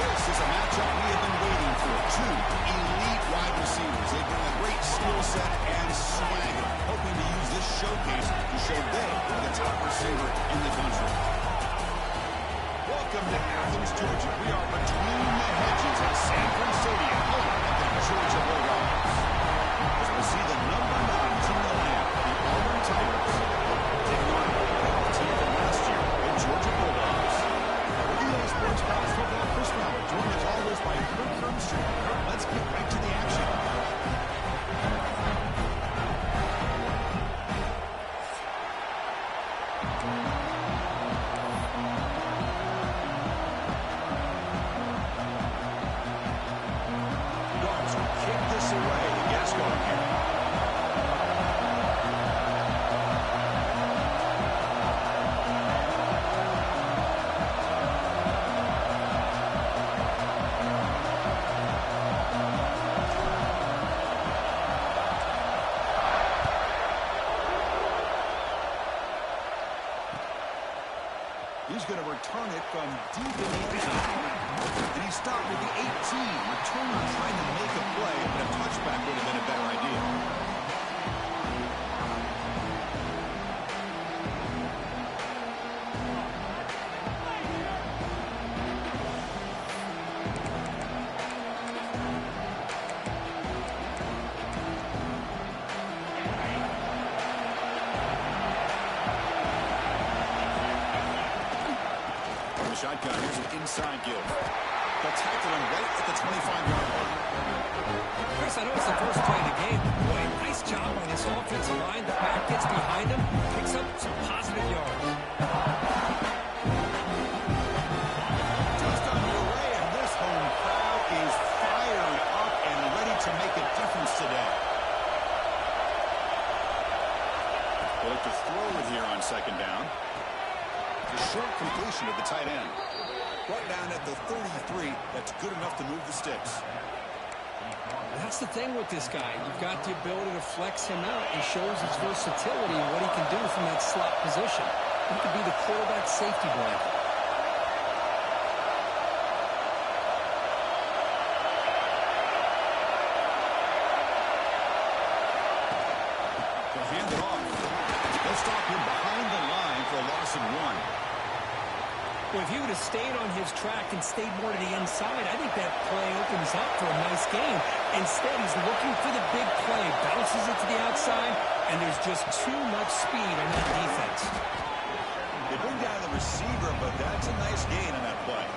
This is a matchup we have been waiting for. Two elite wide receivers. They bring a great skill set and swagger, hoping to use this showcase to show they are the top receiver in the country. Welcome to Athens, Georgia. We are between the hedges at Sanford Stadium, home of the Georgia Bulldogs. As we see the number 9 team in the land, the Auburn Tigers, taking on the team from last year, the Georgia Bulldogs. UGA Sports College Football Chris Robert, joined as always by Kirk Hermstreet. Let's get right to the action. Dogs will kick this away to get us going here. He's going to return it from deep in the end zone. And he stopped with the 18. Returner trying to make a play, but a touchback would have been a better idea. Shotgun, here's an inside give. They'll tackle him right at the 25-yard line. Chris, I know it's the first play of the game. Boy, nice job on this offensive line. The back gets behind him, picks up some positive yards. Touchdown underway, and this home crowd is fired up and ready to make a difference today. They look to throw it here on second down. A short completion to the tight end. Brought down at the 33. That's good enough to move the sticks. That's the thing with this guy. You've got the ability to flex him out. He shows his versatility and what he can do from that slot position. He could be the quarterback safety blanket. They'll hand it off. They'll stop him behind the line for a loss of 1. Well, if he would have stayed on his track and stayed more to the inside, I think that play opens up for a nice game. Instead, he's looking for the big play, bounces it to the outside, and there's just too much speed on that defense. They bring down the receiver, but that's a nice gain on that play.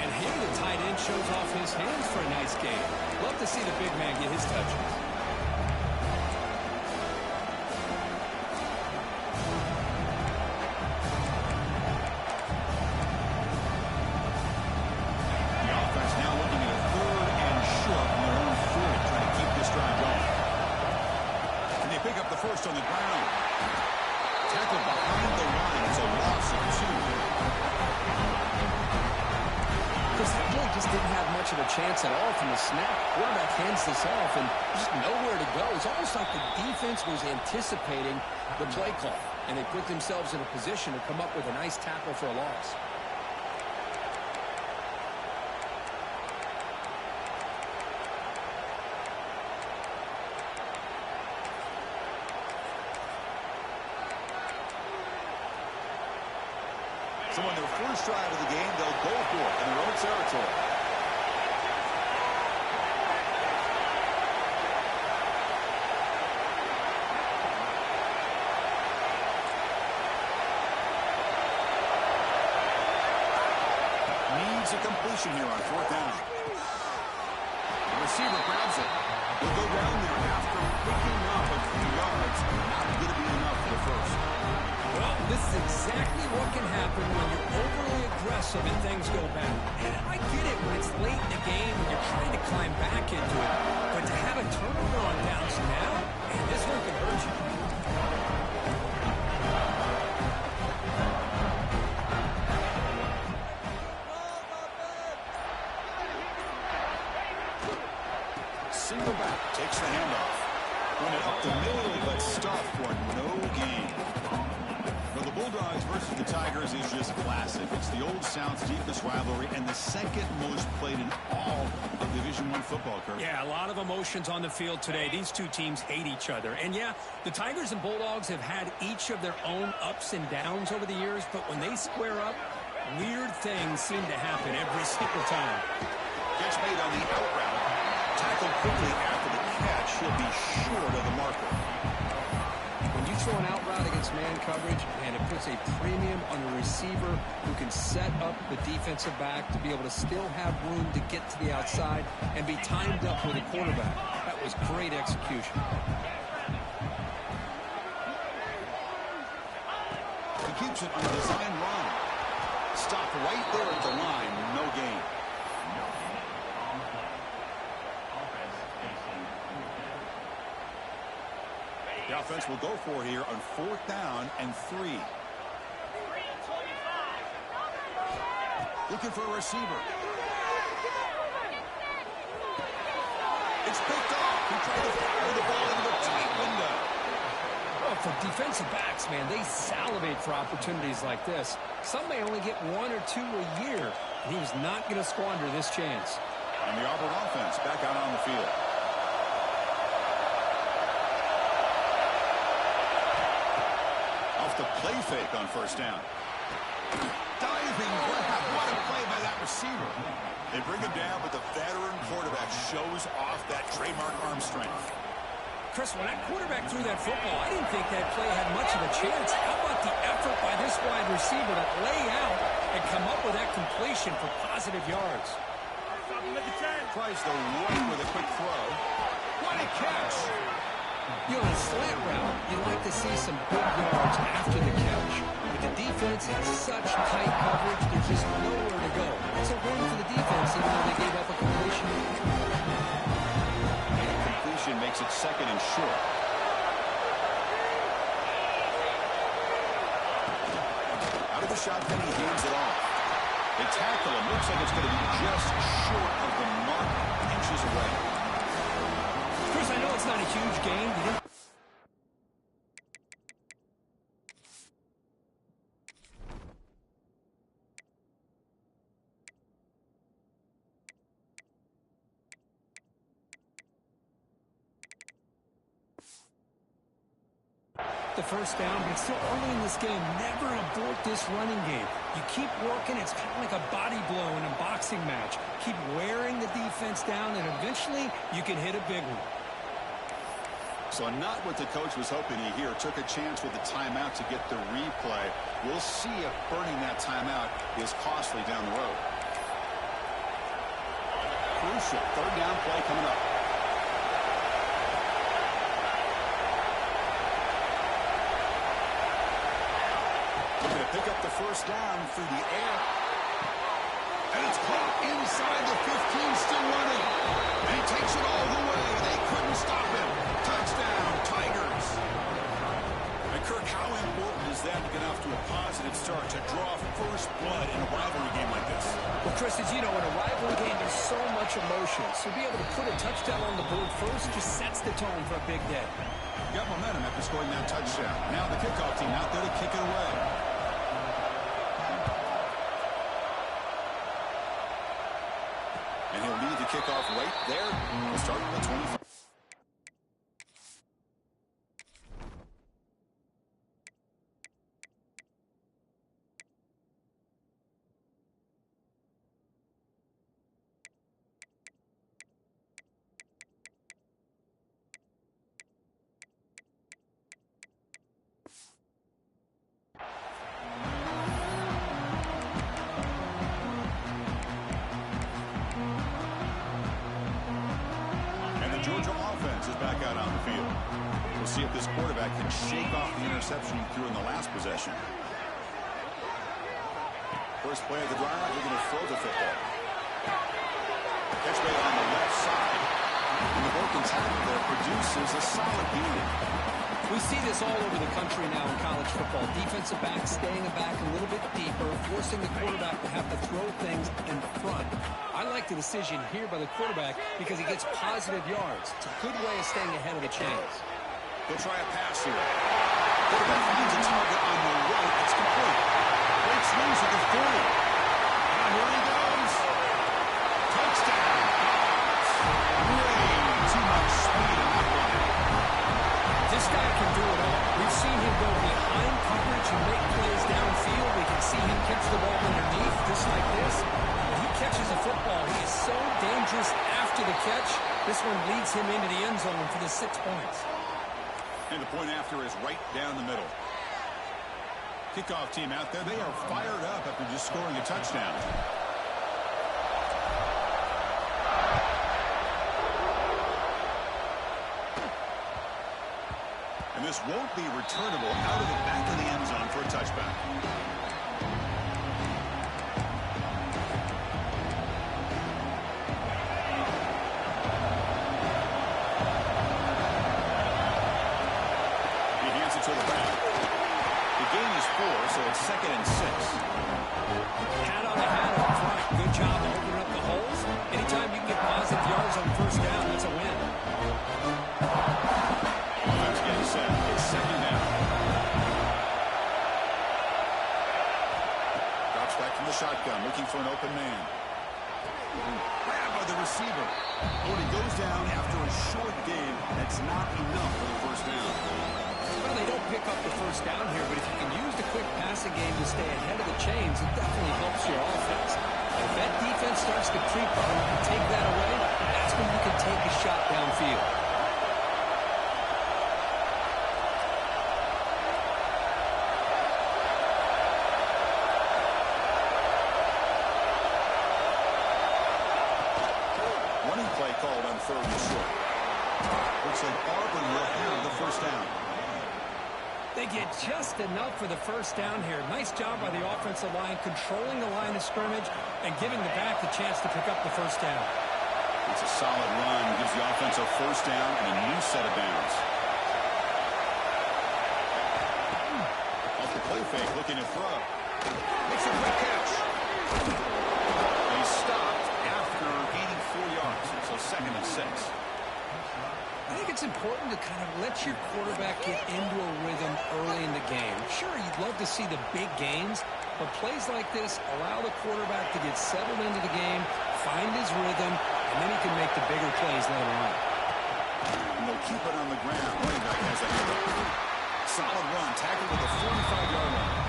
And here the tight end shows off his hands for a nice game. Love to see the big man get his touches. First on the ground. Tackled behind the line. It's a loss of 2. Chris, that play just didn't have much of a chance at all from the snap. Quarterback hands this off and just nowhere to go. It's almost like the defense was anticipating the play call, and they put themselves in a position to come up with a nice tackle for a loss. So on their first drive of the game, they'll go for it in their own territory. Needs a completion here on 4th down. The receiver grabs it. He'll go down there after picking up a few yards. Not going to be enough for the first. Well, this is exactly what can happen when you're overly aggressive and things go bad. And I get it when it's late in the game and you're trying to climb back into it. But to have a turnover on downs now, man, this one can hurt you. Single back, takes the handoff. Run it up the middle, but stuff for no gain. Well, the Bulldogs versus the Tigers is just classic. It's the old North-South's deepest rivalry and the second most played in all of Division I football, Kurt. Yeah, a lot of emotions on the field today. These two teams hate each other. And yeah, the Tigers and Bulldogs have had each of their own ups and downs over the years, but when they square up, weird things seem to happen every single time. Catch made on the out route. Tackled quickly after the catch. He'll be short of the marker. When you throw an out route against man coverage, and it puts a premium on the receiver who can set up the defensive back to be able to still have room to get to the outside and be timed up with the quarterback. That was great execution. He keeps it on a design run. Stopped right there at the line. No gain. The offense will go for here on 4th down and 3. Looking for a receiver. It's picked off. He tried to fire the ball into the tight window. Well, for defensive backs, man, they salivate for opportunities like this. Some may only get 1 or 2 a year. And he was not going to squander this chance. And the Auburn offense back out on the field. Off the play fake on 1st down. Diving grab. What a play by that receiver. They bring him down, but the veteran quarterback shows off that trademark arm strength. Chris, when that quarterback threw that football, I didn't think that play had much of a chance. How about the effort by this wide receiver to lay out and come up with that completion for positive yards? Tries the right with a quick throw. What a catch! You know, in a slant route, you like to see some big yards after the catch. But the defense has such tight coverage, there's just nowhere to go. It's a win for the defense, even though they gave up a completion. And completion makes it 2nd and short. Out of the shotgun, he hands it off. They tackle him. Looks like it's going to be just short of the mark, inches away. Chris, I know it's not a huge gain. You didn't. The 1st down, but it's still early in this game. Never abort this running game. You keep working. It's kind of like a body blow in a boxing match. Keep wearing the defense down, and eventually you can hit a big one. So not what the coach was hoping to hear. Took a chance with the timeout to get the replay. We'll see if burning that timeout is costly down the road. Crucial 3rd down play coming up. Looking to pick up the 1st down through the air. And it's caught inside the 15, still running. And he takes it all the way. They couldn't stop him. Touchdown, Tigers. And Kirk, how important is that to get off to a positive start to draw first blood in a rivalry game like this? Well, Chris, as you know, in a rivalry game, there's so much emotion. So to be able to put a touchdown on the board first just sets the tone for a big day. Got momentum after scoring that touchdown. Now the kickoff team out there to kick it away. And he'll lead the kickoff right there. We'll start at the 25. Georgia offense is back out on the field. We'll see if this quarterback can shake off the interception he threw in the last possession. First play of the drive, we're going to throw the football. Catch made on the left side. And the broken tackle there produces a solid gain. We see this all over the country now in college football. Defensive backs staying back a little bit deeper, forcing the quarterback to have to throw things in front. I like the decision here by the quarterback because he gets positive yards. It's a good way of staying ahead of the chains. He'll try a pass here. Quarterback finds a target on the right. It's complete. Breaks loose at the 40. catch. This one leads him into the end zone for the 6 points. And the point after is right down the middle. Kickoff team out there, they are fired up after just scoring a touchdown. And this won't be returnable out of the back of the end zone for a touchback. He hands it to the back. The gain is 4, so it's 2nd and 6. Hat on the hat up front. Good job opening up the holes. Anytime you can get positive yards on first down, that's a win. Offense getting set. It's 2nd down. Drops back from the shotgun, looking for an open man. Grabbed by the receiver. When he goes down after a short game, that's not enough for the first down. Well, they don't pick up the first down here, but if you can use the quick passing game to stay ahead of the chains, it definitely helps your offense. But if that defense starts to creep up and take that away, that's when you can take a shot downfield. Running play called on 3rd and short. Looks like Auburn will have the first down. They get just enough for the first down here. Nice job by the offensive line, controlling the line of scrimmage and giving the back the chance to pick up the first down. It's a solid run. Gives the offense a first down and a new set of downs. Off the play fake, looking to throw. Makes a quick catch. He stopped after gaining 4 yards. So 2nd and 6. I think it's important to kind of let your quarterback get into a rhythm early in the game. Sure, you'd love to see the big gains, but plays like this allow the quarterback to get settled into the game, find his rhythm, and then he can make the bigger plays later on. And they'll keep it on the ground. Running back has a handoff. Solid run, tackled with a 45-yard line.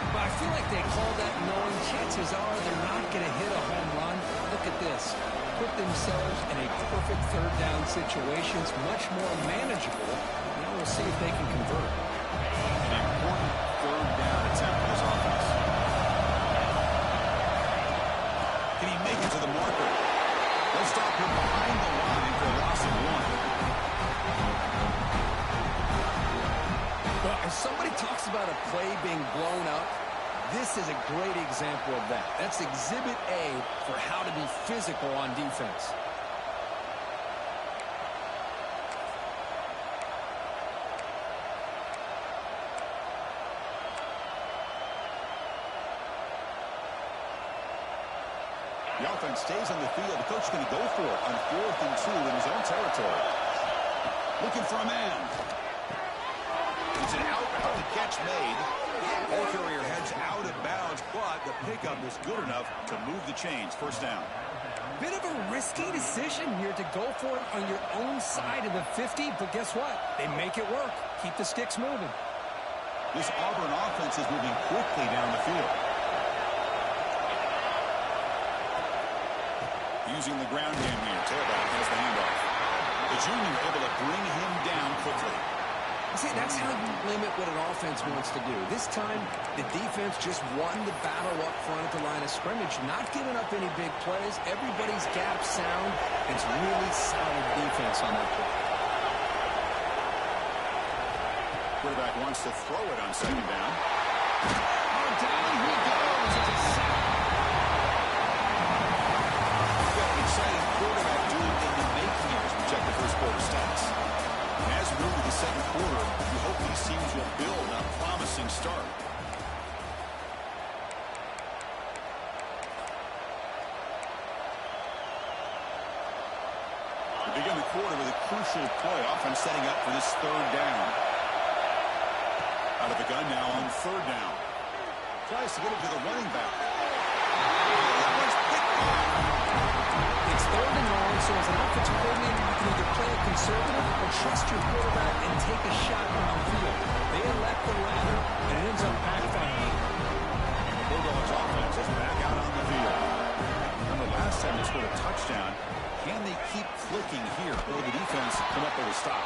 But I feel like they call that knowing chances are they're not going to hit a home run. Look at this. Put themselves in a perfect third down situation. It's much more manageable. Now we'll see if they can convert. An important third down attempt for this offense. Can he make it to the marker? They'll stop him behind the line for a loss of 1. Well, if somebody talks about a play being blown up, this is a great example of that. That's Exhibit A for how to be physical on defense. The offense stays on the field. The coach is going to go for it on 4th and 2 in his own territory. Looking for a man. It's an out-of catch made. Ball carrier heads out of bounds, but the pickup is good enough to move the chains. First down. Bit of a risky decision here to go for it on your own side of the 50, but guess what? They make it work. Keep the sticks moving. This Auburn offense is moving quickly down the field. Using the ground game here. Tailback has the handoff. The junior able to bring him down quickly. See, that's how you limit what an offense wants to do. This time, the defense just won the battle up front at the line of scrimmage, not giving up any big plays. Everybody's gap sound. It's really solid defense on that play. Quarterback wants to throw it on 2nd down. Oh, down he goes. It's a sack. We've got an exciting quarterback doing in the making here as we check the first quarter stats. As we move to the 2nd quarter, we hope these teams will build on a promising start. We begin the quarter with a crucial play. Offense setting up for this 3rd down. Out of the gun now on 3rd down. Tries to get it to the running back. That one's picked off. It's 3rd and long, so as an offensive coordinator, you can either play it conservative or trust your quarterback and take a shot downfield. They elect the latter, and it ends up backfiring. And the Bulldogs offense is back out on the field. Remember last time they scored a touchdown, Can they keep clicking here? Or the defense come up with a stop?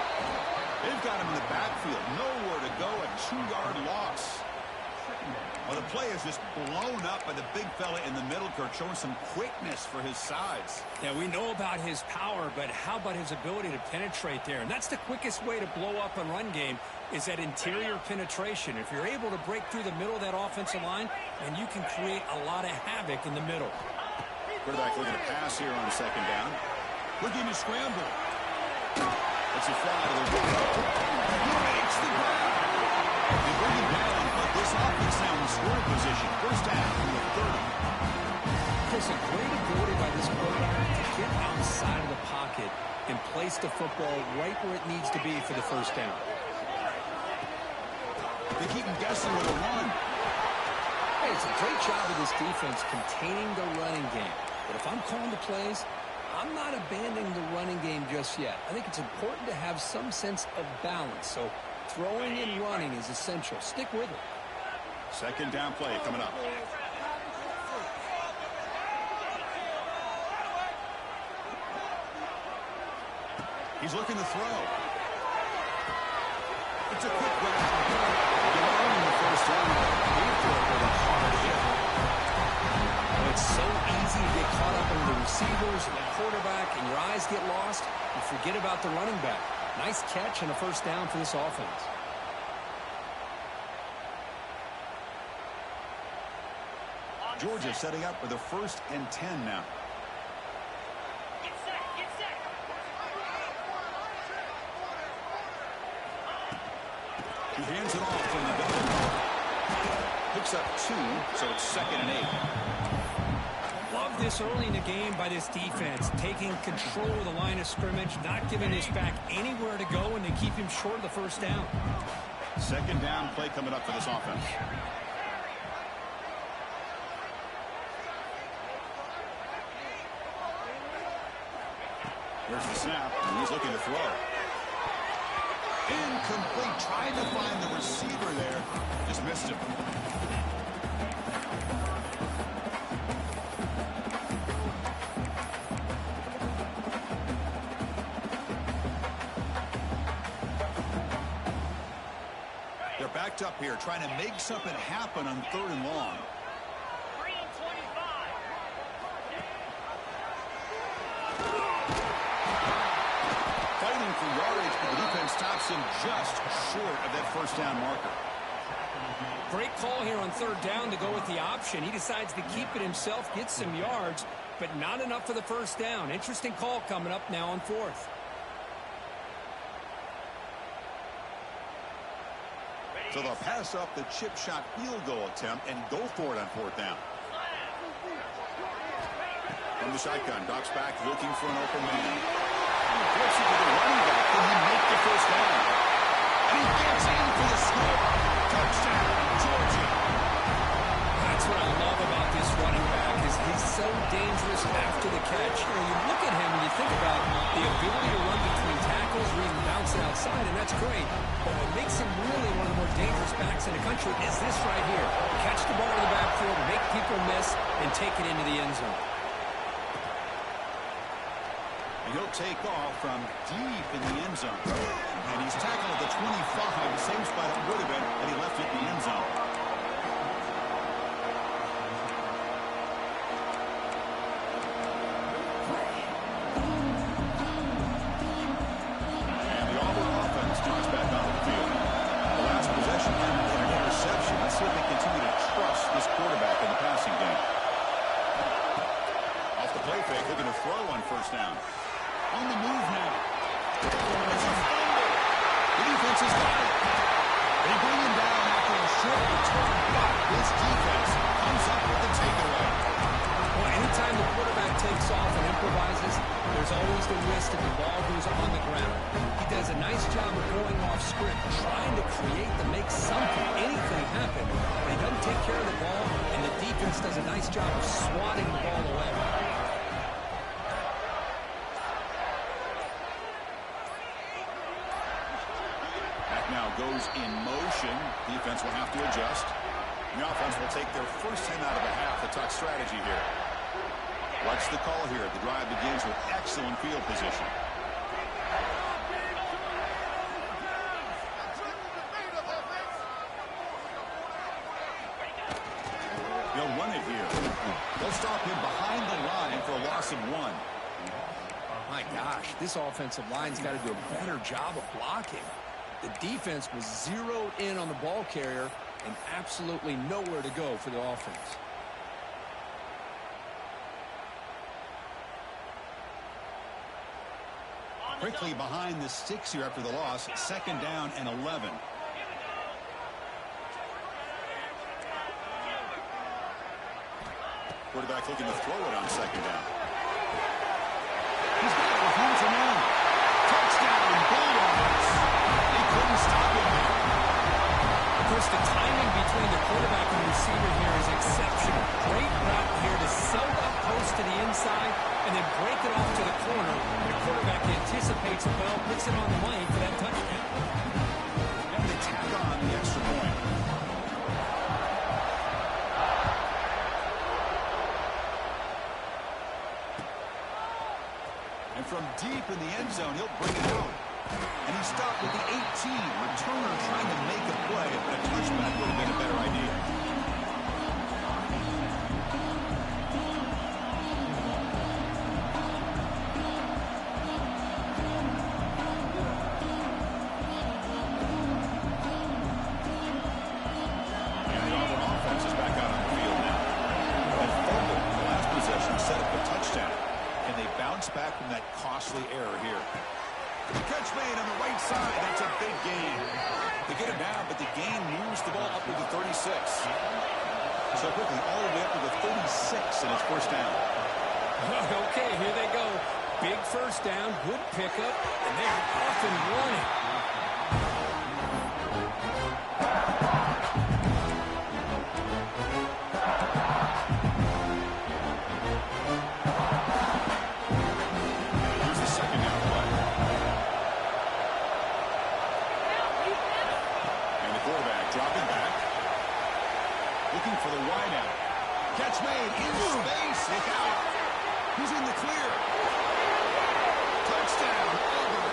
They've got him in the backfield. Nowhere to go. A 2-yard loss. Well, the play is just blown up by the big fella in the middle, Kurt, showing some quickness for his size. Yeah, we know about his power, but how about his ability to penetrate there? And that's the quickest way to blow up a run game is that interior penetration. If you're able to break through the middle of that offensive line, then you can create a lot of havoc in the middle. Quarterback looking to pass here on second down. Looking to scramble. It's a fly to the right. He makes the grab. They bring him down, but this offense now in scoring position. First down from the 30. There's a great ability by this quarterback to get outside of the pocket and place the football right where it needs to be for the first down. They keep him guessing with a run. Hey, it's a great job of this defense containing the running game. But if I'm calling the plays, I'm not abandoning the running game just yet. I think it's important to have some sense of balance. So throwing and running is essential. Stick with it. Second down play coming up. He's looking to throw. It's a quick grab. In the first down. With a hard hit. It's so easy to get caught up in the receivers and the quarterback, and your eyes get lost. You forget about the running back. Nice catch and a first down for this offense. Georgia setting up for the 1st and 10 now. Get set, get set. He hands it off from the gun. Picks up 2, so it's 2nd and 8. Love this early in the game by this defense, taking control of the line of scrimmage, not giving this back anywhere to go, and they keep him short of the first down. Second down play coming up for this offense. Here's the snap, and he's looking to throw. Incomplete. Tried to find the receiver there. Just missed him. They're backed up here, trying to make something happen on 3rd and long. 3 and 25. Fighting for yardage, but the defense stops him just short of that first down marker. Great call here on 3rd down to go with the option. He decides to keep it himself, get some yards, but not enough for the first down. Interesting call coming up now on 4th. So they'll pass up the chip shot field goal attempt and go for it on 4th down. From the shotgun, Doc's back looking for an open man. Flips it to the running back. Can he make the first down? And he gets in for the score. Touchdown, Georgia. That's what I love about this running back is he's so dangerous after the catch. You know, you look at him and you think about the ability to run between tackles or even bounce it outside, and that's great. But what makes him really one of the more dangerous backs in the country is this right here. Catch the ball in the backfield, make people miss, and take it into the end zone. And he'll take off from deep in the end zone. And he's tackled at the 25, the same spot it would have been had he left it in the end zone. And the Auburn offense comes back onto the field. The last possession ended with an interception. Let's see if they continue to trust this quarterback in the passing game. Off the play fake, looking to throw on first down. On the move now. It's a fumble. The defense has got it. They bring him down after a short return, but this defense comes up with the takeaway. Well, anytime the quarterback takes off and improvises, there's always the risk that the ball goes on the ground. He does a nice job of going off script, trying to create to make something, anything happen, but he doesn't take care of the ball, and the defense does a nice job of swatting the ball away. Now goes in motion. Defense will have to adjust. The offense will take their first 10 out of the half to talk strategy here. What's the call here? The drive begins with excellent field position. They'll run it here. They'll stop him behind the line for a loss of 1. My gosh, this offensive line's got to do a better job of blocking. The defense was zeroed in on the ball carrier and absolutely nowhere to go for the offense. Quickly behind the sticks here after the loss. 2nd down and 11. Quarterback looking to throw it on 2nd down. He's got it with room to run. Touchdown, Bulldogs. They couldn't stop him there. Of course, the timing between the quarterback and receiver here is exceptional. Great route here to sell up post to the inside and then break it off to the corner. The quarterback anticipates it well, puts it on the money for that touchdown. And they tack on the extra point. And from deep in the end zone, he'll bring it out. And he stopped with the 18. Returner trying to make a play, but a touchback would have been a better idea. And the Auburn offense is back out on the field now. And fumble, the last possession, set up a touchdown. Can they bounce back from that costly error here? Catch made on the right side. That's a big gain. They get it down, but the gain moves the ball up to the 36. So quickly, all the way up to the 36, and it's 1st down. Okay, here they go. Big 1st down, good pickup, and they're off and running. Here's the 2nd down play. And the quarterback dropping back. Looking for the wideout. Catch made in space. Look out. He's in the clear. Touchdown, Auburn.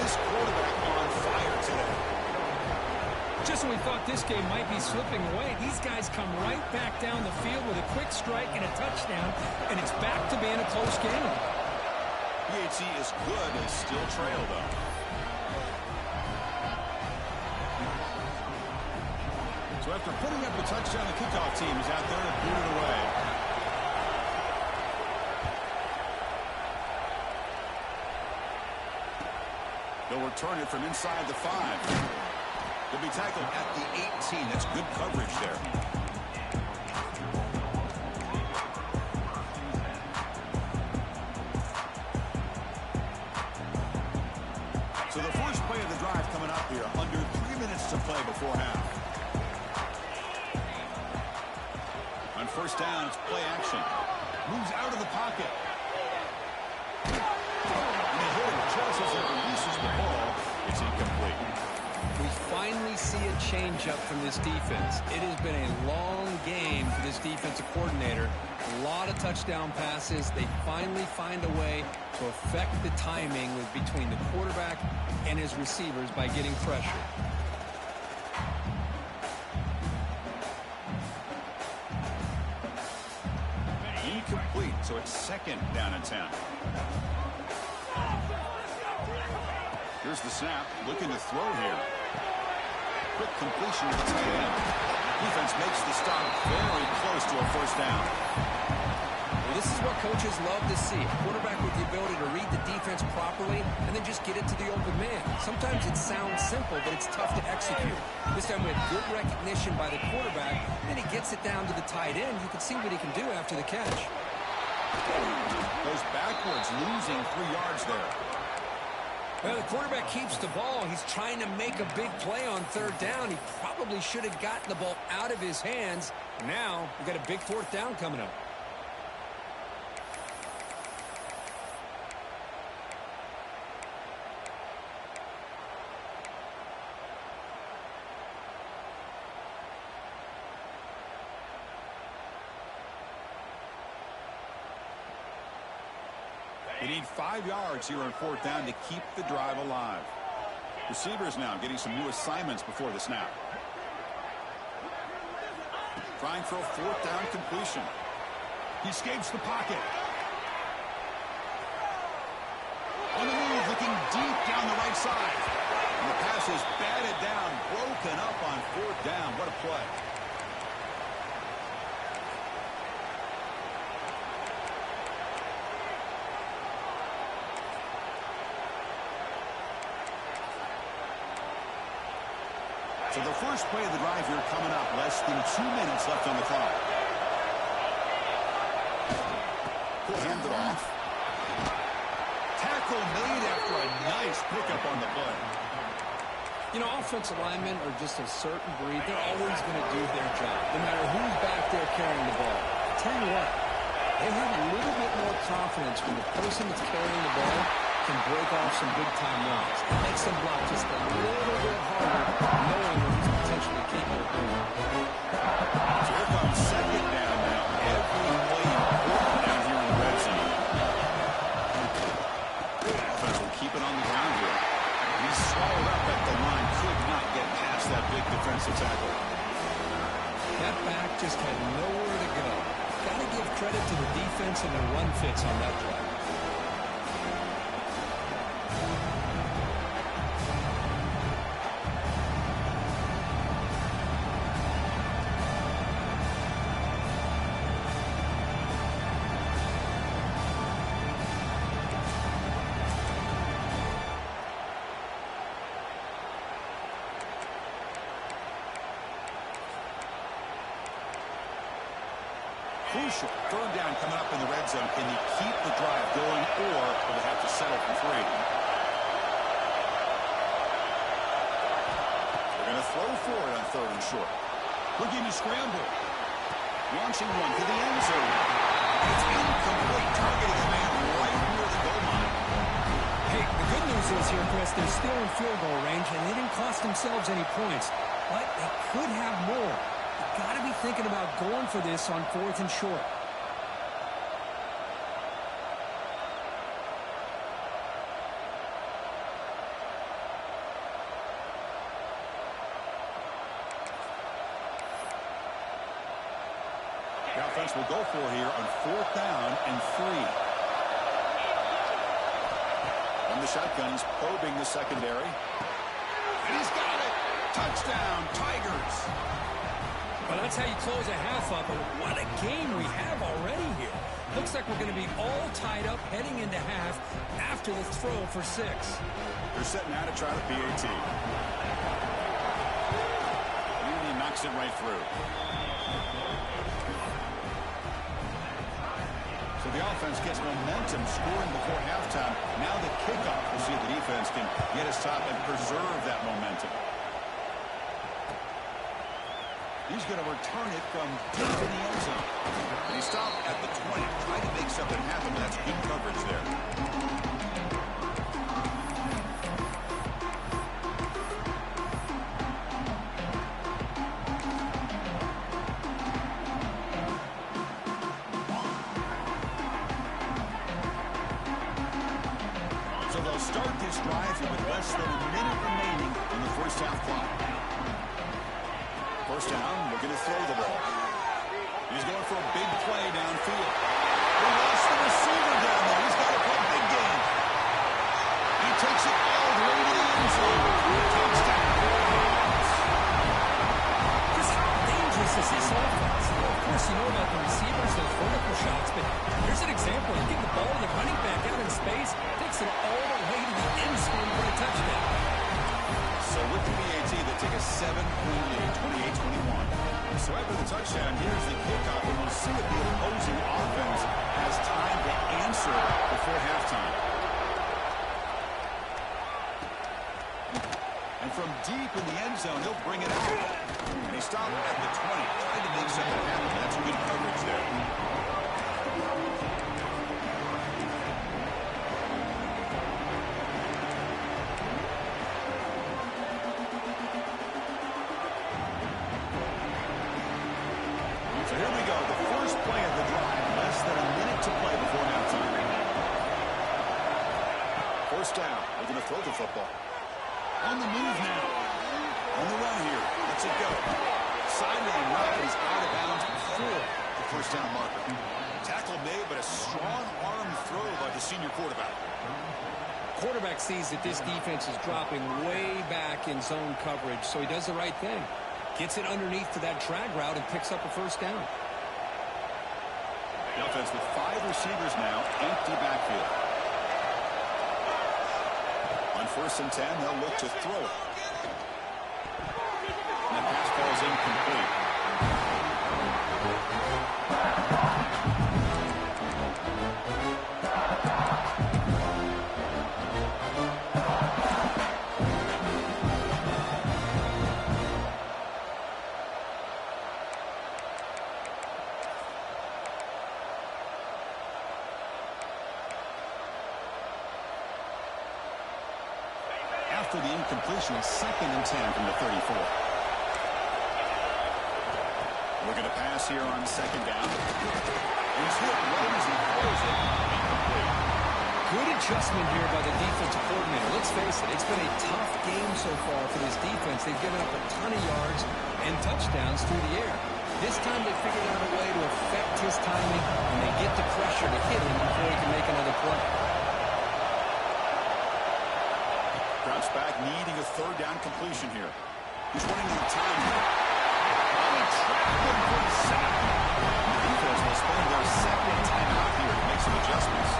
This quarterback on fire today. Just when we thought this game might be slipping away, these guys come right back down the field with a quick strike and a touchdown, and it's back to being a close game. PHC is good and still trail, though. So after putting up a touchdown, the kickoff team is out there to boot it away. They'll return it from inside the 5. They'll be tackled at the 18. That's good coverage there. So the first play of the drive coming up here. Under 3 minutes to play before half. On 1st down, it's play action. Moves out of the pocket. And the hitter just as it releases the ball, it's incomplete. We finally see a change-up from this defense. It has been a long game for this defensive coordinator. A lot of touchdown passes. They finally find a way to affect the timing between the quarterback and his receivers by getting pressure. Incomplete, so it's 2nd down and 10. Here's the snap, looking to throw here. Quick completion to the tight end. Defense makes the stop very close to a 1st down. Well, this is what coaches love to see. A quarterback with the ability to read the defense properly and then just get it to the open man. Sometimes it sounds simple, but it's tough to execute. This time we had good recognition by the quarterback, and he gets it down to the tight end. You can see what he can do after the catch. Goes backwards, losing 3 yards there. Well, the quarterback keeps the ball. He's trying to make a big play on 3rd down. He probably should have gotten the ball out of his hands. Now, we've got a big 4th down coming up. They need 5 yards here on 4th down to keep the drive alive. Receivers now getting some new assignments before the snap. Trying for a 4th down completion. He escapes the pocket. On the move, looking deep down the right side. And the pass is batted down, broken up on 4th down. What a play. So the first play of the drive here coming up. Less than 2 minutes left on the clock. He'll hand it off. Tackle made after a nice pickup on the play. You know, offensive linemen are just a certain breed. They're always going to do their job, no matter who's back there carrying the ball. I tell you what, they have a little bit more confidence when the person that's carrying the ball can break off some big-time runs. It makes them block just a little bit harder, knowing what he's potentially capable of doing. So here comes 2nd down now. Every play important down here in the red zone. Offense will keep it on the ground here. He's swallowed up at the line. Could not get past that big defensive tackle. That back just had nowhere to go. Got to give credit to the defense and their run fits on that play. Crucial. 3rd down coming up in the red zone. Can you keep the drive going, or will they have to settle for 3? They're going to throw for it on 3rd and short. Looking to scramble. Launching one to the end zone. It's incomplete. Targeting the man right near the goal line. Hey, the good news is here, Chris, they're still in field goal range, and they didn't cost themselves any points. But they could have more. Got to be thinking about going for this on 4th and short. The offense will go for here on 4th down and 3. From the shotgun, he's probing the secondary. And he's got it. Touchdown, Tigers. Well, that's how you close a half up, and what a game we have already here. Looks like we're going to be all tied up heading into half after the throw for 6. They're setting out to try the PAT. And he knocks it right through. So the offense gets momentum scoring before halftime. Now the kickoff. We'll see if the defense can get us top and preserve that momentum. He's going to return it from deep in the end zone. And he stopped at the 20. Trying to make something happen, but that's good coverage there. So they'll start this drive with less than a minute remaining in the first half clock. 1st down, we're going to throw the ball. He's going for a big play downfield. He lost the receiver down there. He's got to play big game. He takes it all the way to the end zone. Touchdown. Just how dangerous is this offense? Well, of course, you know about the receivers, those vertical shots, but here's an example. You give the ball to the running back out in space, takes it all the way to the end zone for a touchdown. So with the PAT, they take a 7-point lead, 28-21. So after the touchdown, here's the kickoff, and we'll see if the opposing offense has time to answer before halftime. And from deep in the end zone, he'll bring it out. And he stopped at the 20, trying to make something happen. That's good coverage there. So here we go, the first play of the drive, less than a minute to play before halftime. first down. They're going to throw the football. On the move now. On the run here. Let's it go. Sideline route, he's out of bounds before the first down marker. Tackle made, but a strong arm throw by the senior quarterback. Quarterback sees that this defense is dropping way back in zone coverage, so he does the right thing. Gets it underneath to that drag route and picks up a first down. The offense with 5 receivers now, empty backfield. On 1st and 10, they'll look to throw it. And the pass ball is incomplete. After the incompletion, 2nd and 10 from the 34. We're going to pass here on 2nd down. He's hit right as he throws it. Incomplete. Good adjustment here by the defensive coordinator. Let's face it, it's been a tough game so far for this defense. They've given up a ton of yards and touchdowns through the air. This time they figured out a way to affect his timing, and they get the pressure to hit him before he can make another play. Drops back, needing a 3rd down completion here. He's running out of time here. Oh, he trapped him for the sack. The defense will spend their 2nd timeout here to make some adjustments.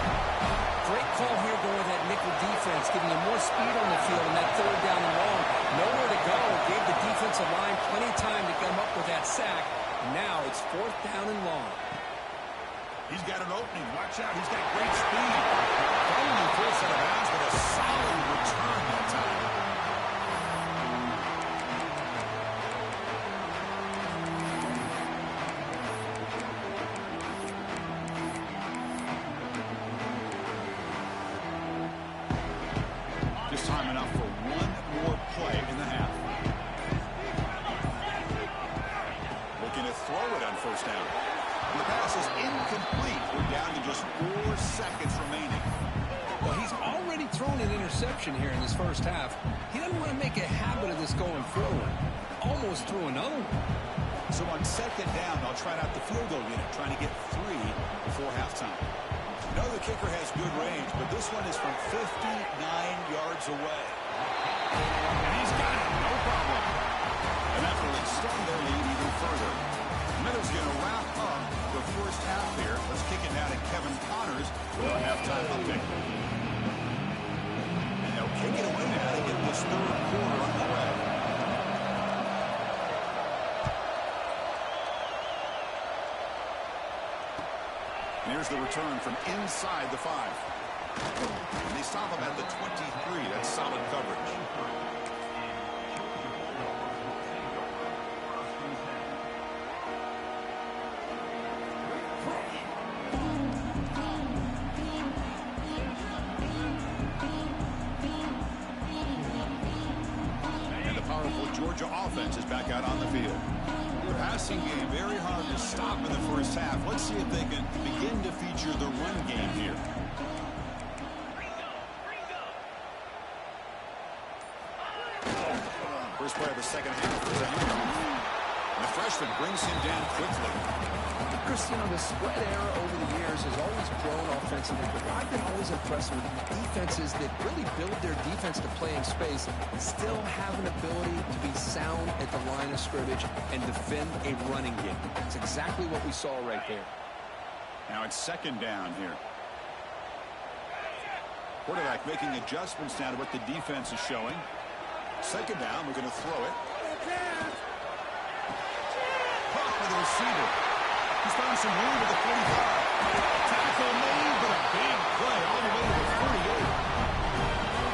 Great call here going with that nickel defense, giving him more speed on the field in that 3rd down and long. Nowhere to go. Gave the defensive line plenty of time to come up with that sack. Now it's 4th down and long. He's got an opening. Watch out. He's got great speed. Only full set of bounds, but a solid return that time. Just time enough for one more play in the half. Looking to throw it on 1st down. The pass is incomplete. We're down to just 4 seconds remaining. Well, he's already thrown an interception here in this first half. He doesn't want to make a habit of this going forward. Almost threw another one. So on 2nd down, they'll try out the field goal unit, trying to get 3 before halftime. No, the kicker has good range, but this one is from 59 yards away. And he's got it, no problem. And that will extend their lead even further. Miller's going to wrap up the first half here. Let's kick it down to Kevin Connors with our halftime update. And they'll kick it away now to get this 3rd quarter underway. And here's the return from inside the 5. And they stop him at the 23. That's solid coverage. Georgia offense is back out on the field. The passing game very hard to stop in the first half. Let's see if they can begin to feature the run game here. First play of the second half is a handoff. And the freshman brings him down quickly. Chris, you know, the spread era over the years has always grown offensively, but I've been always impressed with defenses that really build their defense to play in space and still have an ability to be sound at the line of scrimmage and defend a running game. That's exactly what we saw right there. Now it's 2nd down here. Quarterback making adjustments now to what the defense is showing. 2nd down, we're going to throw it. Caught by the receiver. He's found some room at the 45. Tackle made, but a big play all the way to the 48.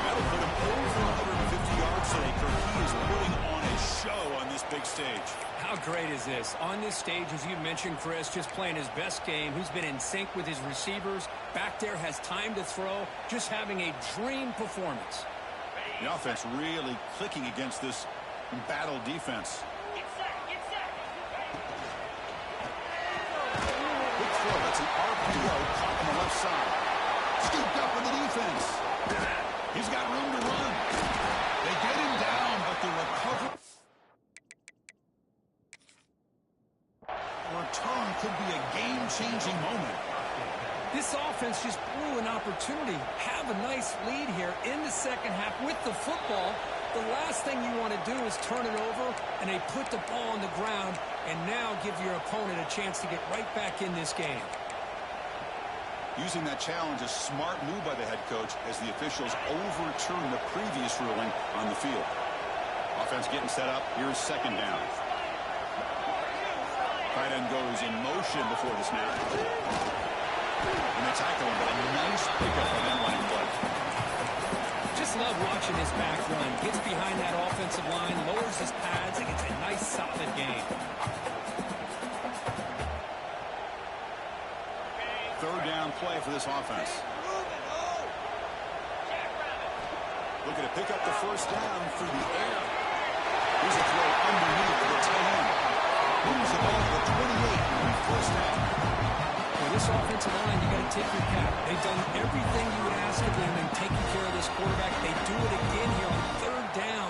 That'll put him over 150 yards today. He is putting on a show on this big stage. How great is this? On this stage, as you mentioned, Chris, just playing his best game. He's been in sync with his receivers. Back there, has time to throw. Just having a dream performance. The offense really clicking against this battle defense. Get set, get set. Big throw, that's an RPO caught on the left side. Scooped up with the defense. He's got room to run. They get him down, but the recovery return could be a game-changing moment. This offense just blew an opportunity. Have a nice lead here in the second half with the football. The last thing you want to do is turn it over, and they put the ball on the ground and now give your opponent a chance to get right back in this game. Using that challenge, a smart move by the head coach as the officials overturn the previous ruling on the field. Offense getting set up. Here's second down. Tight end goes in motion before the snap. And they tackle him, but a nice pickup on that running play. Just love watching his back run. Gets behind that offensive line, lowers his pads, and gets a nice solid gain. Third down play for this offense. Looking to pick up the first down through the air. Here's a throw underneath for the tight end. Moves the ball to the 28 on first down. For this offensive line, you got to tip your cap. They've done everything you would ask of them in taking care of this quarterback. They do it again here on third down,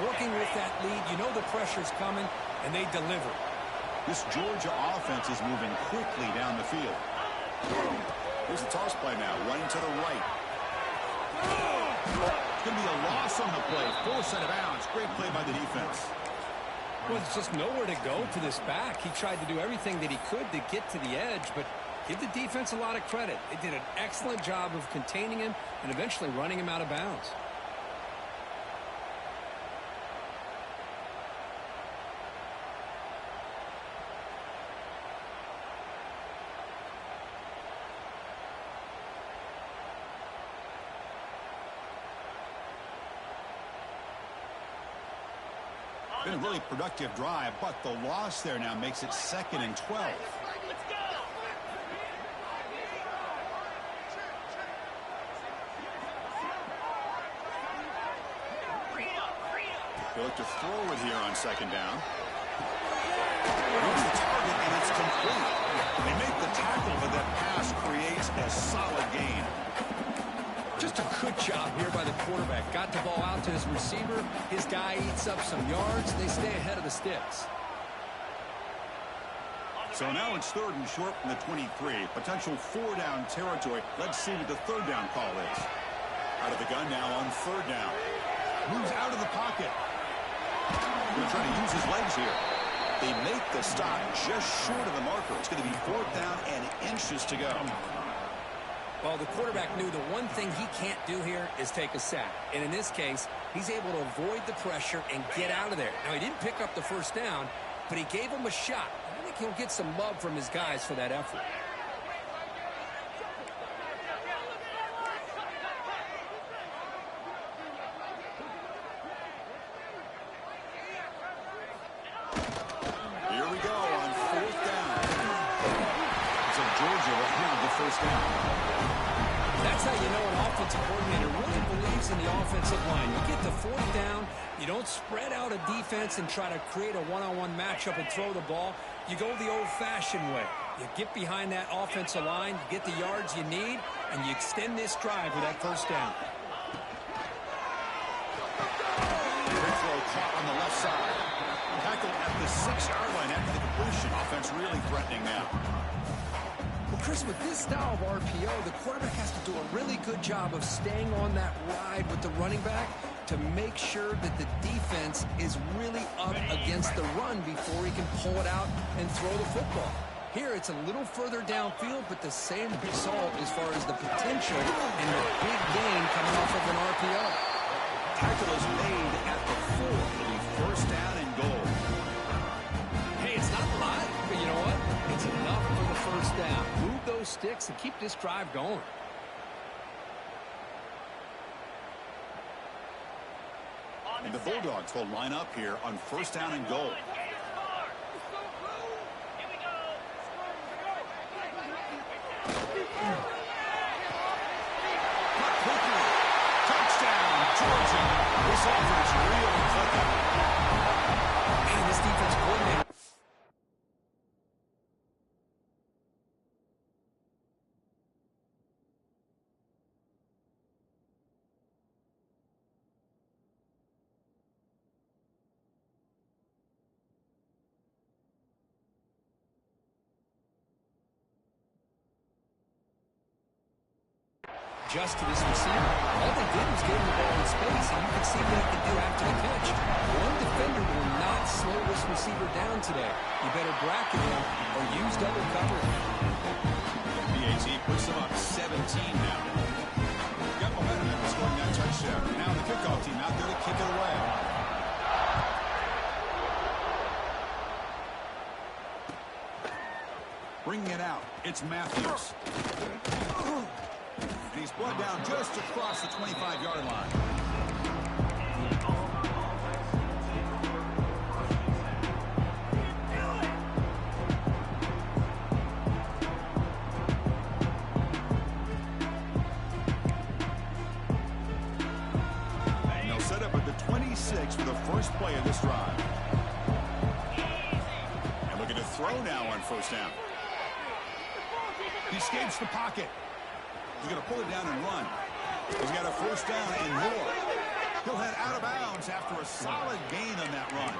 working with that lead. You know the pressure's coming, and they deliver. This Georgia offense is moving quickly down the field. Here's the toss play now, running to the right. It's going to be a loss on the play. Forced out of bounds. Great play by the defense. Well, there's just nowhere to go for this back. He tried to do everything that he could to get to the edge, but give the defense a lot of credit. They did an excellent job of containing him and eventually running him out of bounds. Been a really productive drive, but the loss there now makes it 2nd and 12. Let's go. They look to throw it here on second down. Here's the target, and it's complete. They make the tackle, but that pass creates a solid gain. Just a good job here by the quarterback. Got the ball out to his receiver. His guy eats up some yards. They stay ahead of the sticks. So now it's 3rd and short from the 23. Potential 4-down territory. Let's see what the 3rd down call is. Out of the gun now on 3rd down. Moves out of the pocket. Going to try to use his legs here. They make the stop just short of the marker. It's going to be 4th down and inches to go. Well, the quarterback knew the one thing he can't do here is take a sack. And in this case, he's able to avoid the pressure and get out of there. Now, he didn't pick up the first down, but he gave him a shot. I think he'll get some love from his guys for that effort. Here we go on 4th down. So Georgia will handle the first down. That's how you know an offensive coordinator really believes in the offensive line. You get to 4th down, you don't spread out a defense and try to create a one-on-one matchup and throw the ball. You go the old-fashioned way. You get behind that offensive line, you get the yards you need, and you extend this drive with that first down. Quick throw caught on the left side. Tackled at the 6-yard line after the completion. Offense really threatening now. Well, Chris, with this style of RPO, the quarterback has to do a really good job of staying on that ride with the running back to make sure that the defense is really up against the run before he can pull it out and throw the football. Here, it's a little further downfield, but the same result as far as the potential and the big gain coming off of an RPO. Tackle is made at the 4. It'll be 1st down and goal. Hey, it's not live, but you know what? It's enough for the first down. Move those sticks and keep this drive going. And the Bulldogs will line up here on 1st down and goal. Touchdown, Georgia. This offense really clicking. Man, this defense coordinator. adjust to this receiver. All they did was give him the ball in space, and you can see what he can do after the catch. One defender will not slow this receiver down today. You better bracket him or use double cover. BAT puts them up 17 now. Got momentum after scoring that touchdown. Now the kickoff team out there to kick it away. Bringing it out, it's Matthews. And he's brought down just across the 25-yard line. And they'll set up at the 26 for the first play of this drive. And looking to throw now on first down. He escapes the pocket. He's going to pull it down and run. He's got a first down and more. He'll head out of bounds after a solid gain on that run.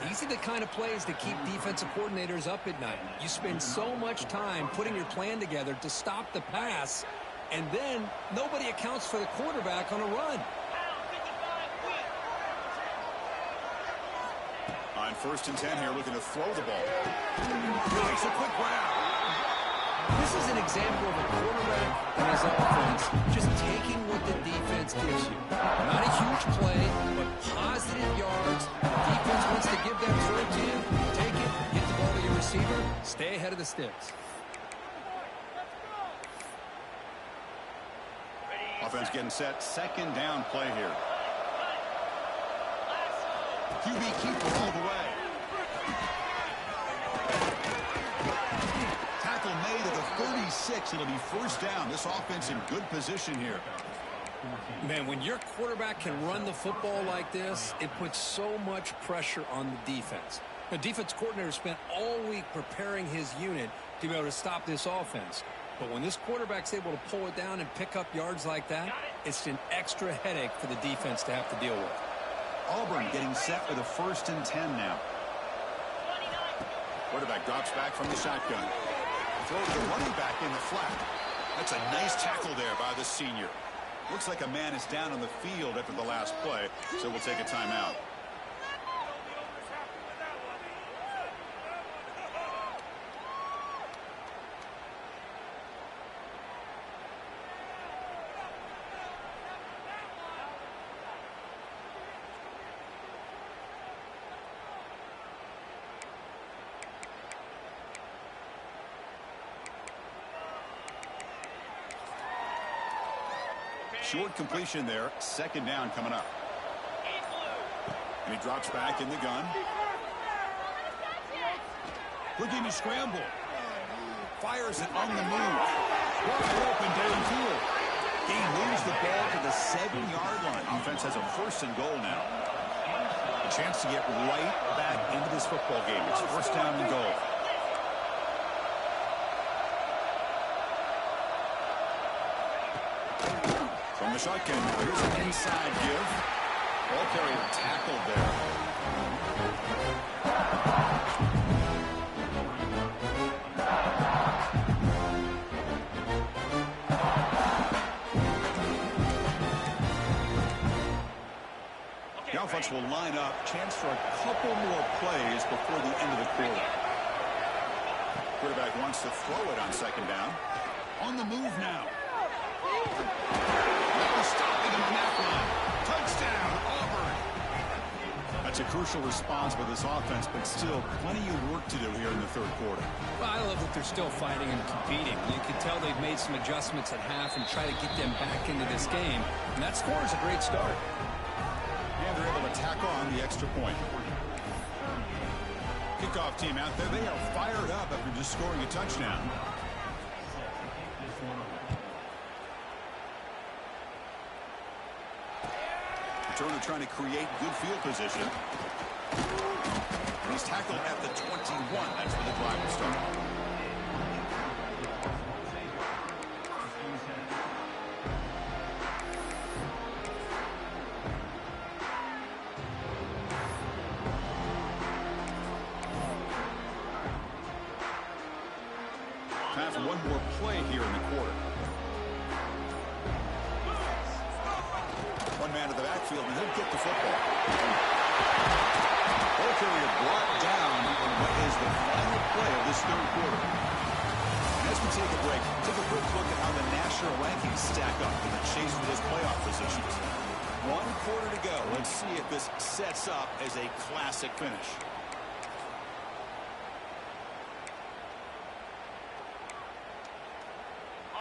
These are the kind of plays that keep defensive coordinators up at night. You spend so much time putting your plan together to stop the pass, and then nobody accounts for the quarterback on a run. On first and 10 here, looking to throw the ball. He makes a quick grab. This is an example of a quarterback and his offense just taking what the defense gives you. Not a huge play, but positive yards. The defense wants to give that throw to you. Take it, get the ball to your receiver, stay ahead of the sticks. Offense getting set. Second down play here. QB keeper all the way. Tackle made at the 36. It'll be first down. This offense in good position here. Man, when your quarterback can run the football like this, it puts so much pressure on the defense. The defense coordinator spent all week preparing his unit to be able to stop this offense. But when this quarterback's able to pull it down and pick up yards like that, it's an extra headache for the defense to have to deal with. Auburn getting set for the first and 10 now. Quarterback drops back from the shotgun. Throw to the running back in the flat. That's a nice tackle there by the senior. Looks like a man is down on the field after the last play, so we'll take a timeout. Short completion there. Second down coming up. And he drops back in the gun. Looking to scramble. Fires it on the move. Wide open downfield. He moves the ball to the 7-yard line. Defense has a first and goal now. A chance to get right back into this football game. It's first down and goal. From the shotgun, here's an inside give. Ball carrier tackled there. The offense will line up. Chance for a couple more plays before the end of the quarter. Quarterback wants to throw it on second down. On the move now. Stopping him on that run. Touchdown, Auburn. That's a crucial response by this offense, but still plenty of work to do here in the third quarter. Well, I love that they're still fighting and competing. You can tell they've made some adjustments at half and try to get them back into this game. And that score is a great start. And they're able to tack on the extra point. Kickoff team out there. They are fired up after just scoring a touchdown. Turner trying to create good field position. He's tackled at the 21. That's where the drive will start. Time for one more play here in the quarter. man to the backfield, and he'll get the football. Ball carrier brought down on what is the final play of this third quarter. As we take a break, take a quick look at how the national rankings stack up in the chase for those playoff positions. 1 quarter to go. Let's see if this sets up as a classic finish.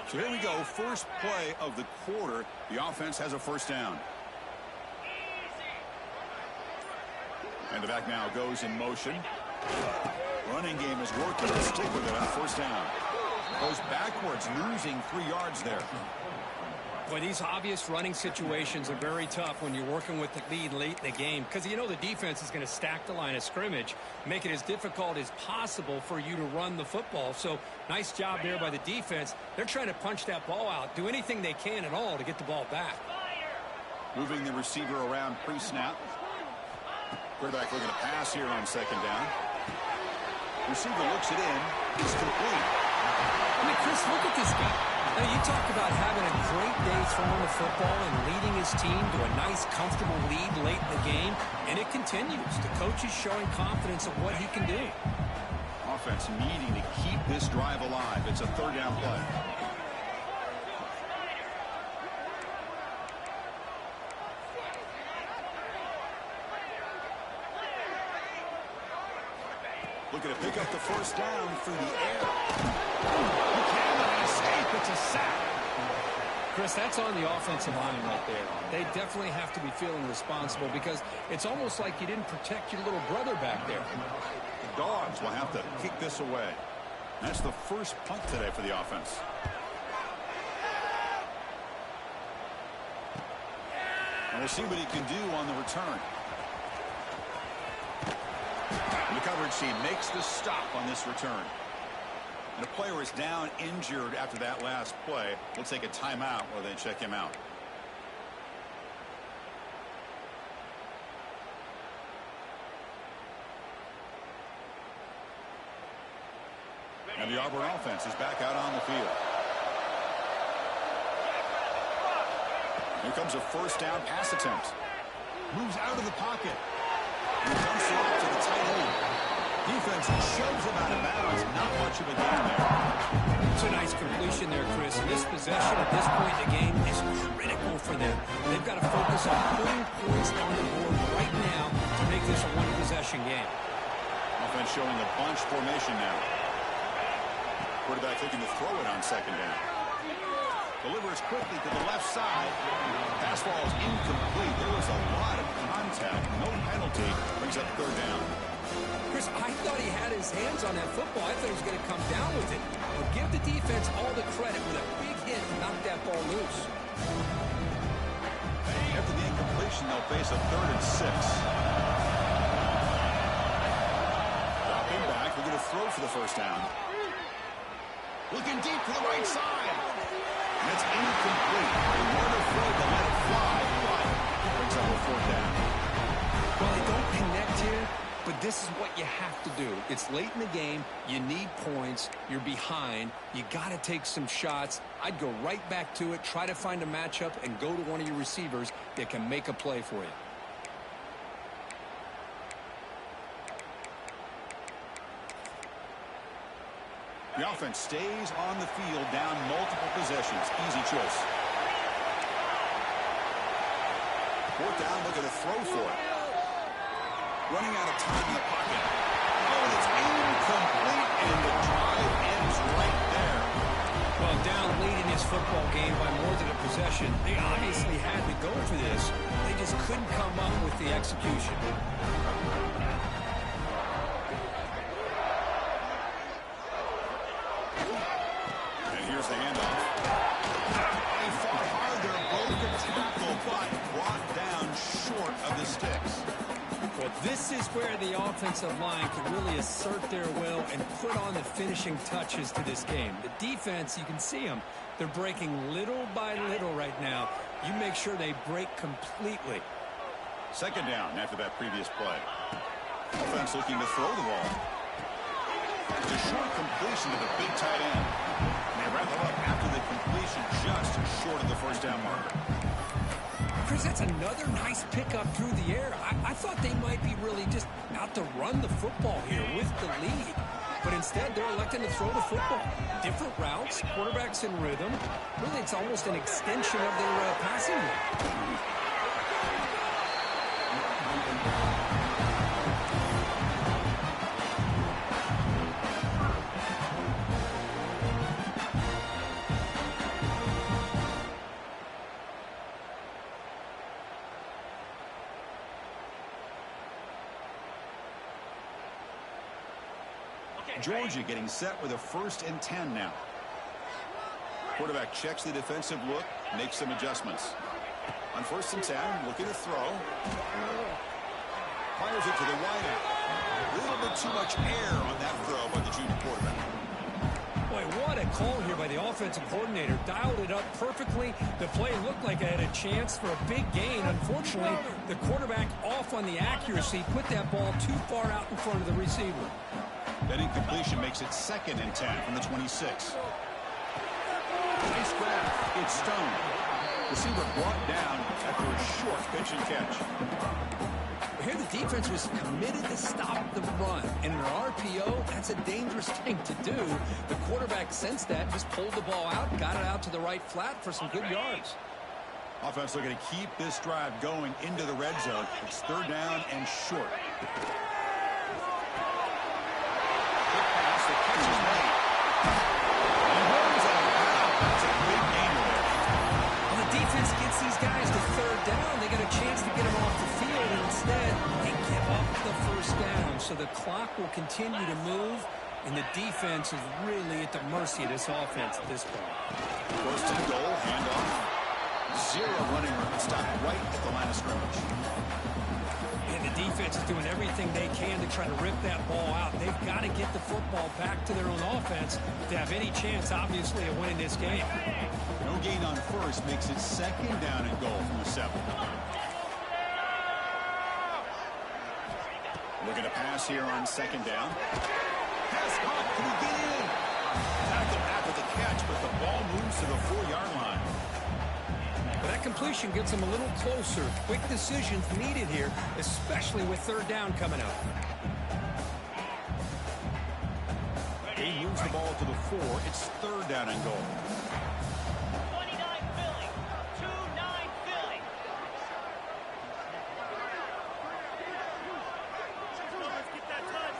So here we go. First play of the quarter. The offense has a first down. And the back now goes in motion. Running game is working. Let's stick with it on first down. Goes backwards, losing 3 yards there. Boy, these obvious running situations are very tough when you're working with the lead late in the game, because you know the defense is going to stack the line of scrimmage, make it as difficult as possible for you to run the football. So nice job there by the defense. They're trying to punch that ball out, do anything they can at all to get the ball back. Moving the receiver around pre-snap. Quarterback looking to pass here on second down. Receiver looks it in. It's complete. I mean, Chris, look at this guy. Now, you talk about having a great day throwing the football and leading his team to a nice, comfortable lead late in the game, and it continues. The coach is showing confidence of what he can do. Offense needing to keep this drive alive. It's a third down play. Looking to pick up the first down through the air. You can't let it escape. It's a sack. Chris, that's on the offensive line right there. They definitely have to be feeling responsible, because it's almost like you didn't protect your little brother back there. The Dogs will have to kick this away. That's the first punt today for the offense. And we'll see what he can do on the return. And the coverage team makes the stop on this return. And the player is down injured after that last play. We'll take a timeout while they check him out. And the Auburn offense is back out on the field. Here comes a first down pass attempt. Moves out of the pocket. And dumps it off to the tight end. Defense shoves him out of bounds. Not much of a gain there. It's a nice completion there, Chris. And this possession at this point in the game is critical for them. They've got to focus on putting points on the board right now to make this a one-possession game. Offense showing a bunch formation now. Quarterback looking to throw it on second down. Delivers quickly to the left side. Pass ball is incomplete. There was a lot of contact. No penalty. Brings up third down. Chris, I thought he had his hands on that football. I thought he was going to come down with it. But give the defense all the credit with a big hit to knock that ball loose. After the incompletion, they'll face a 3rd and 6. Dropping back. Looking to throw for the first down. Looking deep to the right side. And it's incomplete. They weren't afraid to let it fly, but it brings up a 4th down. Well, they don't connect here, but this is what you have to do. It's late in the game. You need points. You're behind. You got to take some shots. I'd go right back to it, try to find a matchup, and go to one of your receivers that can make a play for you. The offense stays on the field, down multiple possessions. Easy choice. 4th down, looking to throw for it. Running out of time in the pocket. Oh, and it's incomplete, and the drive ends right there. Well, down late in this football game by more than a possession, they obviously had to go for this. They just couldn't come up with the execution. Here's the handoff. They fought hard there, broke a tackle, but brought down short of the sticks. Well, this is where the offensive line can really assert their will and put on the finishing touches to this game. The defense, you can see them. They're breaking little by little right now. You make sure they break completely. Second down after that previous play. Offense looking to throw the ball. It's a short completion to the big tight end. And they wrap it up after the completion just short of the first down marker. Chris, that's another nice pickup through the air. I thought they might be really just out to run the football here with the lead. But instead, they're electing to throw the football. Different routes, quarterbacks in rhythm. Really, it's almost an extension of their passing game. Georgia getting set with a 1st and 10 now. Quarterback checks the defensive look, makes some adjustments. On 1st and 10, looking to throw. Fires it to the wide out. A little bit too much air on that throw by the junior quarterback. Boy, what a call here by the offensive coordinator. Dialed it up perfectly. The play looked like it had a chance for a big gain. Unfortunately, the quarterback off on the accuracy, put that ball too far out in front of the receiver. That incompletion makes it 2nd and 10 from the 26. Nice grab. It's stoned. Receiver brought down after a short pitch and catch. Here the defense was committed to stop the run. And in an RPO, that's a dangerous thing to do. The quarterback sensed that, just pulled the ball out, got it out to the right flat for some good yards. Offense looking to keep this drive going into the red zone. It's 3rd down and short. Defense gets these guys to 3rd down. They get a chance to get them off the field, and instead they give up the 1st down. So the clock will continue to move, and the defense is really at the mercy of this offense at this point. 1st and goal, handoff. 0 running room. Stopped right at the line of scrimmage. And the defense is doing everything they can to try to rip that ball out. They've got to get the football back to their own offense to have any chance, obviously, of winning this game. No gain on 1st makes it 2nd down and goal from the 7. Looking to pass here on 2nd down. Pass caught. Can he get in? Tackled after the catch, but the ball moves to the 4-yard line. But that completion gets them a little closer. Quick decisions needed here, especially with 3rd down coming up. He moves the ball to the 4. It's 3rd down and goal. 29 Philly. 2-9 Philly. Let's get that touch.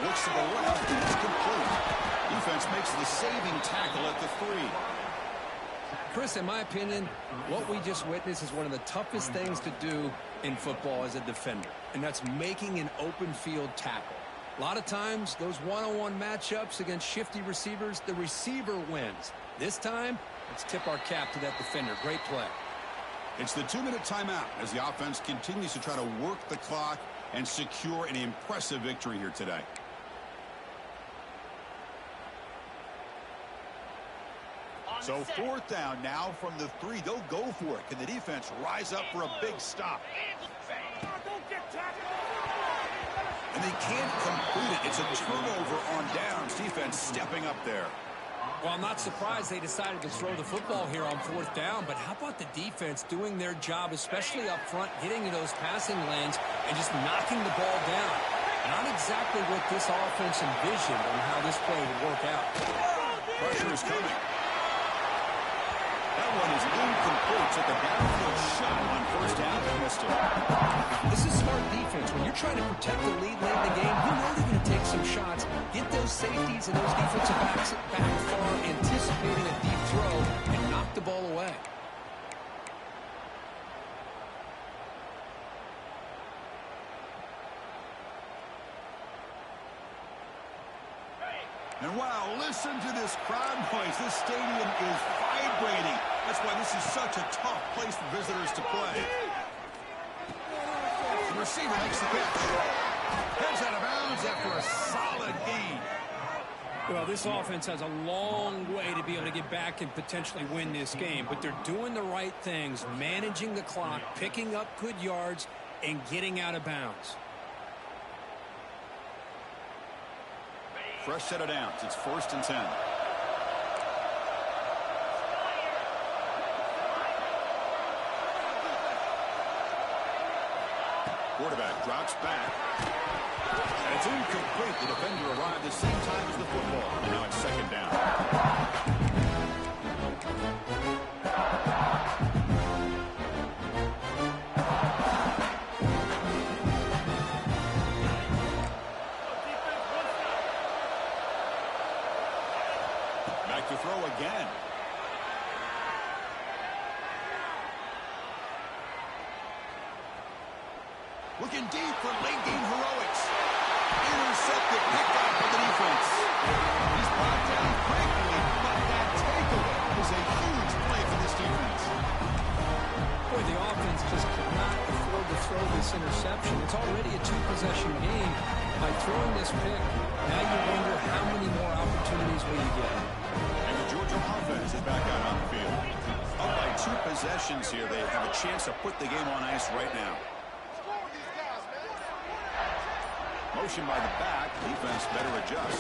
Looks to the left, and it's complete. Defense makes the saving tackle at the 3. Chris, in my opinion, what we just witnessed is one of the toughest things to do in football as a defender, and that's making an open field tackle. A lot of times, those one-on-one matchups against shifty receivers, the receiver wins. This time, let's tip our cap to that defender. Great play. It's the 2-minute timeout as the offense continues to try to work the clock and secure an impressive victory here today. So 4th down now from the 3. They'll go for it. Can the defense rise up for a big stop? And they can't complete it. It's a turnover on downs. Defense stepping up there. Well, I'm not surprised they decided to throw the football here on 4th down, but how about the defense doing their job, especially up front, getting to those passing lanes and just knocking the ball down? Not exactly what this offense envisioned on how this play would work out. Pressure is coming. That one is incomplete. Took a downfield shot on 1st down and missed it. This is smart defense. When you're trying to protect the lead late in the game, you know they're going to take some shots, get those safeties and those defensive backs back far, anticipating a deep throw, and knock the ball away. And wow, listen to this crowd noise. This stadium is vibrating. That's why this is such a tough place for visitors to play. The receiver makes the catch. Heads out of bounds after a solid gain. Well, this offense has a long way to be able to get back and potentially win this game, but they're doing the right things, managing the clock, picking up good yards, and getting out of bounds. Fresh set of downs. It's 1st and 10. Quarterback drops back. And it's incomplete. The defender arrived the same time as the football. And now it's 2nd down. Back to throw again. Looking deep for late game heroics. Intercepted, picked up by the defense. He's brought down quickly, but that takeaway is a huge play for this defense. Boy, the offense just cannot afford to throw this interception. It's already a 2-possession game. By throwing this pick, now you wonder how many more opportunities will you get. And the Georgia offense is back out on the field. Up by 2 possessions here, they have a chance to put the game on ice right now. Motion by the back. Defense better adjust.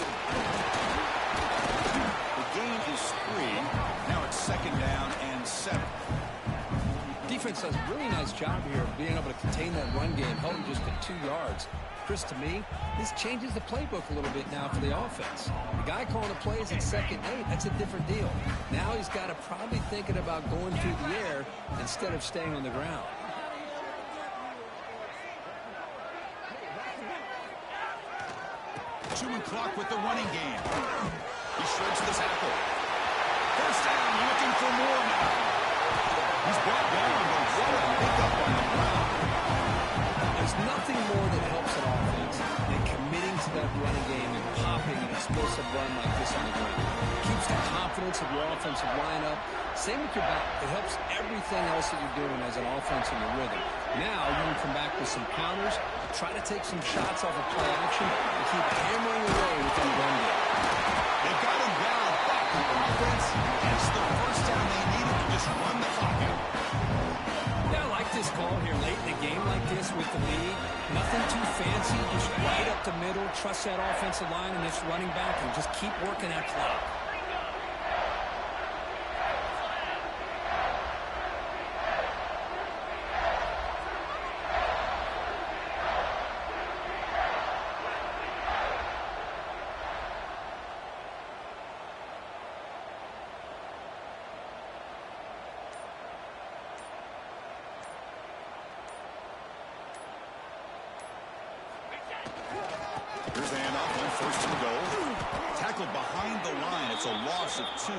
The gain is 3. Now it's 2nd down and 7. Defense does a really nice job here of being able to contain that run game, held him just at 2 yards. Chris, to me, this changes the playbook a little bit now for the offense. The guy calling the plays at 2nd and 8, that's a different deal. Now he's got to probably thinking about going through the air instead of staying on the ground. Chewing clock with the running game. He shreds the tackle. 1st down, looking for more now. He's brought down, but what a pickup on the ground. There's nothing more that helps an offense than committing to that running game and popping an explosive run like this on the ground. It keeps the confidence of your offensive lineup. Same with your back. It helps everything else that you're doing as an offense in your rhythm. Now you can come back with some counters, try to take some shots off of play action, and keep hammering away within the run game. They've got him down, but the offense gets the 1st down they needed to just run the clock out. Yeah, I like this call here late in the game like this with the lead. Nothing too fancy, just right up the middle. Trust that offensive line and this running back and just keep working that clock. Here's the handoff on 1st and goal. Tackled behind the line. It's a loss of 2.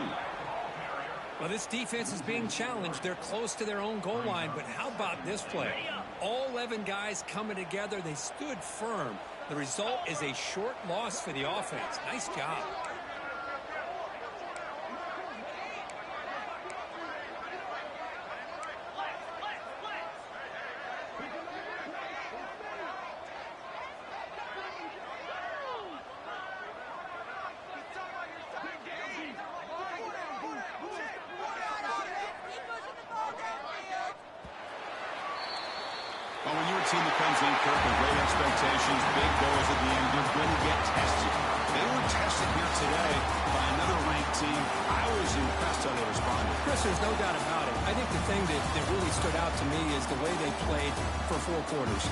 Well, this defense is being challenged. They're close to their own goal line, but how about this play? All 11 guys coming together. They stood firm. The result is a short loss for the offense. Nice job. Well, when you're a team that comes in, Kirk, with great expectations, big goals at the end, you're going to get tested. They were tested here today by another ranked team. I was impressed how they responded. Chris, there's no doubt about it. I think the thing that really stood out to me is the way they played for 4 quarters.